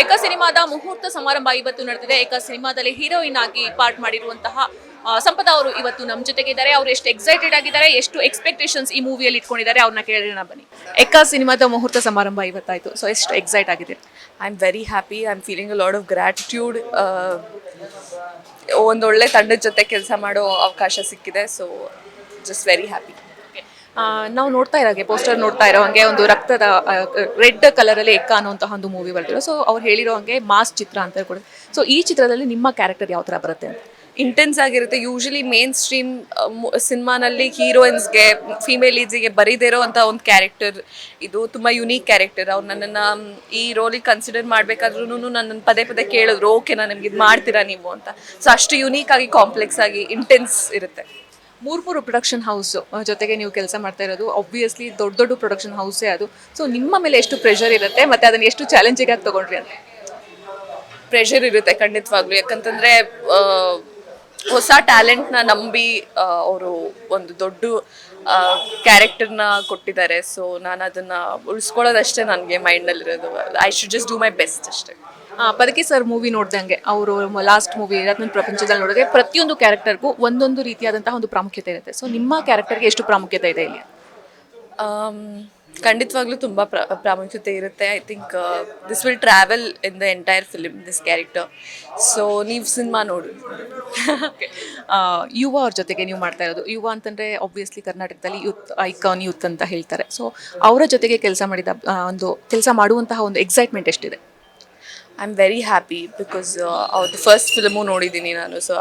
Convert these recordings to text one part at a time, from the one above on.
ಏಕ ಸಿನಿಮಾದ ಮುಹೂರ್ತ ಸಮಾರಂಭ ಇವತ್ತು ನಡೆದಿದೆ. ಏಕ ಸಿನಿಮಾದಲ್ಲಿ ಹೀರೋಯಿನ್ ಆಗಿ ಪಾರ್ಟ್ ಮಾಡಿರುವಂತಹ ಸಂಪದ ಅವರು ಇವತ್ತು ನಮ್ಮ ಜೊತೆಗೆ ಇದ್ದಾರೆ. ಅವರು ಎಷ್ಟು ಎಕ್ಸೈಟೆಡ್ ಆಗಿದ್ದಾರೆ, ಎಷ್ಟು ಎಕ್ಸ್ಪೆಕ್ಟೇಷನ್ಸ್ ಈ ಮೂವಿಯಲ್ಲಿ ಇಟ್ಕೊಂಡಿದ್ದಾರೆ ಅವ್ರನ್ನ ಕೇಳೋಣ ಬನ್ನಿ. ಏಕ ಸಿನಿಮಾದ ಮುಹೂರ್ತ ಸಮಾರಂಭ ಇವತ್ತಾಯ್ತು, ಸೊ ಎಷ್ಟು ಎಕ್ಸೈಟ್ ಆಗಿದೆ? I am very happy. I am feeling a lot of gratitude. ಒಂದೊಳ್ಳೆ ತಂಡದ ಜೊತೆ ಕೆಲಸ ಮಾಡೋ ಅವಕಾಶ ಸಿಕ್ಕಿದೆ. So just very happy. ನಾವು ನೋಡ್ತಾ ಇರೋ ಪೋಸ್ಟರ್ ನೋಡ್ತಾ ಇರೋ ಹಂಗೆ ಒಂದು ರಕ್ತದ ರೆಡ್ ಕಲರ್ ಅಲ್ಲಿ ಎಕ್ಕ ಅನ್ನುವಂತಹ ಒಂದು ಮೂವಿ ಬರ್ತಿರೋ, ಸೊ ಅವ್ರು ಹೇಳಿರೋ ಹಂಗೆ ಮಾಸ್ ಚಿತ್ರ ಅಂತ ಕೂಡ. ಸೊ ಈ ಚಿತ್ರದಲ್ಲಿ ನಿಮ್ಮ ಕ್ಯಾರೆಕ್ಟರ್ ಯಾವ ತರ ಬರುತ್ತೆ ಅಂತ? ಇಂಟೆನ್ಸ್ ಆಗಿರುತ್ತೆ. ಯೂಶಲಿ ಮೇನ್ ಸ್ಟ್ರೀಮ್ ಸಿನಿಮಾನಲ್ಲಿ ಹೀರೋಯಿನ್ಸ್ಗೆ, ಫೀಮೇಲ್ ಲೀಡ್ಸಿಗೆ ಬರೀದೇ ಇರೋ ಅಂತ ಒಂದು ಕ್ಯಾರೆಕ್ಟರ್ ಇದು. ತುಂಬ ಯುನೀಕ್ ಕ್ಯಾರೆಕ್ಟರ್. ಅವ್ರು ನನ್ನನ್ನು ಈ ರೋಲಿಗೆ ಕನ್ಸಿಡರ್ ಮಾಡಬೇಕಾದ್ರೂ ನನ್ನನ್ನು ಪದೇ ಪದೇ ಕೇಳಿದ್ರು, ಓಕೆ ನಾನು ನಿಮ್ಗೆ ಇದು ಮಾಡ್ತೀರಾ ನೀವು ಅಂತ. ಸೊ ಅಷ್ಟು ಯುನೀಕ್ ಆಗಿ, ಕಾಂಪ್ಲೆಕ್ಸ್ ಆಗಿ, ಇಂಟೆನ್ಸ್ ಇರುತ್ತೆ. ಮೂರು ಪ್ರೊಡಕ್ಷನ್ ಹೌಸ್ ಜೊತೆಗೆ ನೀವು ಕೆಲಸ ಮಾಡ್ತಾ ಇರೋದು, ಆಬ್ವಿಯಸ್ಲಿ ದೊಡ್ಡ ದೊಡ್ಡ ಪ್ರೊಡಕ್ಷನ್ ಹೌಸೇ ಅದು. ಸೊ ನಿಮ್ಮ ಮೇಲೆ ಎಷ್ಟು ಪ್ರೆಷರ್ ಇರುತ್ತೆ ಮತ್ತೆ ಅದನ್ನು ಎಷ್ಟು ಚಾಲೆಂಜಿಂಗ್ ಆಗಿ ತಗೊಂಡ್ರಿ ಅಂತ? ಪ್ರೆಷರ್ ಇರುತ್ತೆ ಖಂಡಿತವಾಗ್ಲೂ. ಯಾಕಂತಂದರೆ ಹೊಸ ಟ್ಯಾಲೆಂಟ್ನ ನಂಬಿ ಅವರು ಒಂದು ದೊಡ್ಡ ಕ್ಯಾರೆಕ್ಟರ್ನ ಕೊಟ್ಟಿದ್ದಾರೆ. ಸೊ ನಾನು ಅದನ್ನು ಉಳಿಸ್ಕೊಳ್ಳೋದಷ್ಟೇ ನನಗೆ ಮೈಂಡಲ್ಲಿರೋದು. I should just do my best ಅಷ್ಟೇ. ಪದಕಿ ಸರ್ ಮೂವಿ ನೋಡ್ದಂಗೆ, ಅವರು ಲಾಸ್ಟ್ ಮೂವಿ ರತ್ನ ಪ್ರಪಂಚದಲ್ಲಿ ನೋಡಿದ್ರೆ ಪ್ರತಿಯೊಂದು ಕ್ಯಾರೆಕ್ಟರ್ಗೂ ಒಂದೊಂದು ರೀತಿಯಾದಂತಹ ಒಂದು ಪ್ರಾಮುಖ್ಯತೆ ಇರುತ್ತೆ. ಸೊ ನಿಮ್ಮ ಕ್ಯಾರೆಕ್ಟರ್ಗೆ ಎಷ್ಟು ಪ್ರಾಮುಖ್ಯತೆ ಇದೆ ಇಲ್ಲಿ? ಖಂಡಿತವಾಗ್ಲೂ ತುಂಬ ಪ್ರಾಮುಖ್ಯತೆ ಇರುತ್ತೆ. I think this will travel in the entire film, this character. So ನೀವು ಸಿನಿಮಾ ನೋಡಿ. ಯುವ ಅವ್ರ ಜೊತೆಗೆ ನೀವು ಮಾಡ್ತಾ ಇರೋದು, ಯುವ ಅಂತಂದರೆ ಆಬ್ವಿಯಸ್ಲಿ ಕರ್ನಾಟಕದಲ್ಲಿ ಯೂತ್ ಐಕಾನ್ ಯೂತ್ ಅಂತ ಹೇಳ್ತಾರೆ. ಸೊ ಅವರ ಜೊತೆಗೆ ಕೆಲಸ ಕೆಲಸ ಮಾಡುವಂತಹ ಒಂದು ಎಕ್ಸೈಟ್ಮೆಂಟ್ ಎಷ್ಟಿದೆ? I am very happy because ಅವ್ರದ್ದು ಫಸ್ಟ್ ಫಿಲ್ಮು ನೋಡಿದ್ದೀನಿ ನಾನು. ಸೊ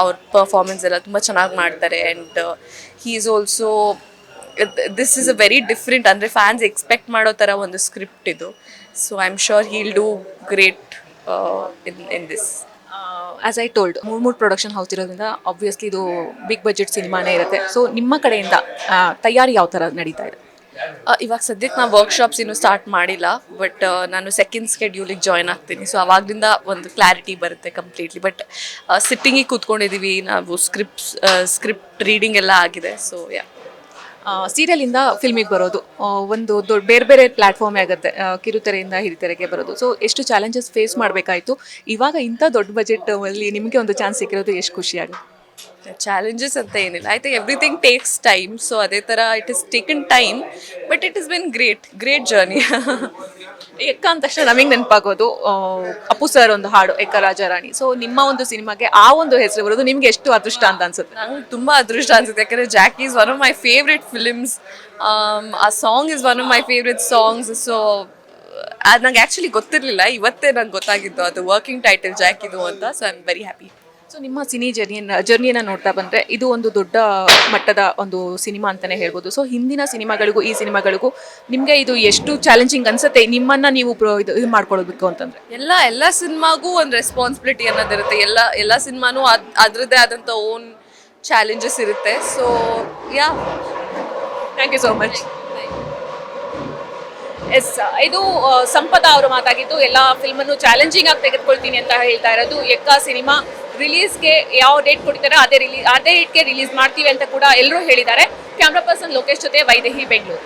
ಅವ್ರ ಪರ್ಫಾರ್ಮೆನ್ಸ್ ಎಲ್ಲ ತುಂಬ ಚೆನ್ನಾಗಿ ಮಾಡ್ತಾರೆ. And he is also, this is a very different, ಅಂದರೆ ಫ್ಯಾನ್ಸ್ ಎಕ್ಸ್ಪೆಕ್ಟ್ ಮಾಡೋ ಥರ ಒಂದು ಸ್ಕ್ರಿಪ್ಟ್ ಇದು. So I am sure he'll do great in this. As I told, ಮೂರು ಪ್ರೊಡಕ್ಷನ್ ಹೌಸ್ ಇರೋದ್ರಿಂದ ಆಬ್ವಿಯಸ್ಲಿ ಇದು ಬಿಗ್ ಬಜೆಟ್ ಸಿನಿಮಾನೇ ಇರುತ್ತೆ. ಸೊ ನಿಮ್ಮ ಕಡೆಯಿಂದ ತಯಾರಿ ಯಾವ ಥರ ನಡೀತಾ ಇದೆ? ಇವಾಗ ಸದ್ಯಕ್ಕೆ ನಾವು ವರ್ಕ್ಶಾಪ್ಸ್ ಇನ್ನೂ ಸ್ಟಾರ್ಟ್ ಮಾಡಿಲ್ಲ, ಬಟ್ ನಾನು ಸೆಕೆಂಡ್ ಸ್ಕೆಡ್ಯೂಲಿಗೆ ಜಾಯ್ನ್ ಆಗ್ತೀನಿ. ಸೊ ಅವಾಗಲಿಂದ ಒಂದು ಕ್ಲಾರಿಟಿ ಬರುತ್ತೆ ಕಂಪ್ಲೀಟ್ಲಿ. ಬಟ್ ಸಿಟ್ಟಿಂಗಿಗೆ ಕೂತ್ಕೊಂಡಿದ್ದೀವಿ ನಾವು, ಸ್ಕ್ರಿಪ್ಟ್ ರೀಡಿಂಗ್ ಎಲ್ಲ ಆಗಿದೆ. ಸೊ ಯಾ, ಸೀರಿಯಲಿಂದ ಫಿಲ್ಮಿಗೆ ಬರೋದು ಒಂದು ಬೇರೆ ಬೇರೆ ಪ್ಲ್ಯಾಟ್ಫಾರ್ಮೇ ಆಗುತ್ತೆ, ಕಿರುತೆರೆಯಿಂದ ಹಿರಿತೆರೆಗೆ ಬರೋದು. ಸೊ ಎಷ್ಟು ಚಾಲೆಂಜಸ್ ಫೇಸ್ ಮಾಡಬೇಕಾಯಿತು? ಇವಾಗ ಇಂಥ ದೊಡ್ಡ ಬಜೆಟ್ ಅಲ್ಲಿ ನಿಮಗೆ ಒಂದು ಚಾನ್ಸ್ ಸಿಕ್ಕಿರೋದು ಎಷ್ಟು ಖುಷಿಯಾಗುತ್ತೆ? ಚಾಲೆಂಜಸ್ ಅಂತ ಏನಿಲ್ಲ. I think everything takes time. So ಅದೇ ಥರ it is taken time, but it is been great journey. ಎಕ್ಕ ಅಂದ ತಕ್ಷಣ ನಮಗೆ ನೆನಪಾಗೋದು ಅಪ್ಪು ಸರ್ ಒಂದು ಹಾಡು, ಎಕ್ಕ ರಾಜಾರಾಣಿ. ಸೊ ನಿಮ್ಮ ಒಂದು ಸಿನಿಮಾಗೆ ಆ ಒಂದು ಹೆಸರು ಬರೋದು ನಿಮ್ಗೆ ಎಷ್ಟು ಅದೃಷ್ಟ ಅಂತ ಅನ್ಸುತ್ತೆ? ನಂಗೆ ತುಂಬ ಅದೃಷ್ಟ ಅನ್ಸುತ್ತೆ. ಯಾಕಂದರೆ Jackie is one of my favourite films. ಆ song is one of my favourite songs. So ಅದು ನಂಗೆ ಆ್ಯಕ್ಚುಲಿ ಗೊತ್ತಿರಲಿಲ್ಲ, ಇವತ್ತೇ ನಂಗೆ ಗೊತ್ತಾಗಿದ್ದು ಅದು ವರ್ಕಿಂಗ್ ಟೈಟಲ್ ಜಾಕಿದು ಅಂತ. So I am very happy. So ನಿಮ್ಮ ಸಿನಿ ಜರ್ನಿಯನ್ನು ನೋಡ್ತಾ ಬಂದರೆ ಇದು ಒಂದು ದೊಡ್ಡ ಮಟ್ಟದ ಒಂದು ಸಿನಿಮಾ ಅಂತಲೇ ಹೇಳ್ಬೋದು. ಸೊ ಹಿಂದಿನ ಸಿನಿಮಾಗಳಿಗೂ ಈ ಸಿನಿಮಾಗಳಿಗೂ ನಿಮಗೆ ಇದು ಎಷ್ಟು ಚಾಲೆಂಜಿಂಗ್ ಅನ್ಸುತ್ತೆ ನಿಮ್ಮನ್ನು ನೀವು ಇದು ಮಾಡ್ಕೊಳ್ಬೇಕು ಅಂತಂದರೆ? ಎಲ್ಲ ಸಿನಿಮಾಗೂ ಒಂದು ರೆಸ್ಪಾನ್ಸಿಬಿಲಿಟಿ ಅನ್ನೋದಿರುತ್ತೆ. ಎಲ್ಲ ಸಿನಿಮಾನೂ ಅದರದ್ದೇ ಆದಂಥ ಓನ್ ಚಾಲೆಂಜಸ್ ಇರುತ್ತೆ. So yeah, thank you so much. Yes, ಇದು ಸಂಪದ ಅವರು ಮಾತಾಗಿದ್ದು. ಎಲ್ಲ ಫಿಲ್ಮನ್ನು ಚಾಲೆಂಜಿಂಗ್ ಆಗಿ ತೆಗೆದುಕೊಳ್ತೀನಿ ಅಂತ ಹೇಳ್ತಾ ಇರೋದು. ಎಕ್ಕ ಸಿನಿಮಾ ರಿಲೀಸ್ಗೆ ಯಾವ ಡೇಟ್ ಕೊಡ್ತಾರೆ ಅದೇ ಡೇಟ್ಗೆ ರಿಲೀಸ್ ಮಾಡ್ತೀವಿ ಅಂತ ಕೂಡ ಎಲ್ಲರೂ ಹೇಳಿದ್ದಾರೆ. ಕ್ಯಾಮ್ರಾ ಪರ್ಸನ್ ಲೋಕೇಶ್ ಜೊತೆ ವೈದೇಹಿ, ಬೆಂಗಳೂರು.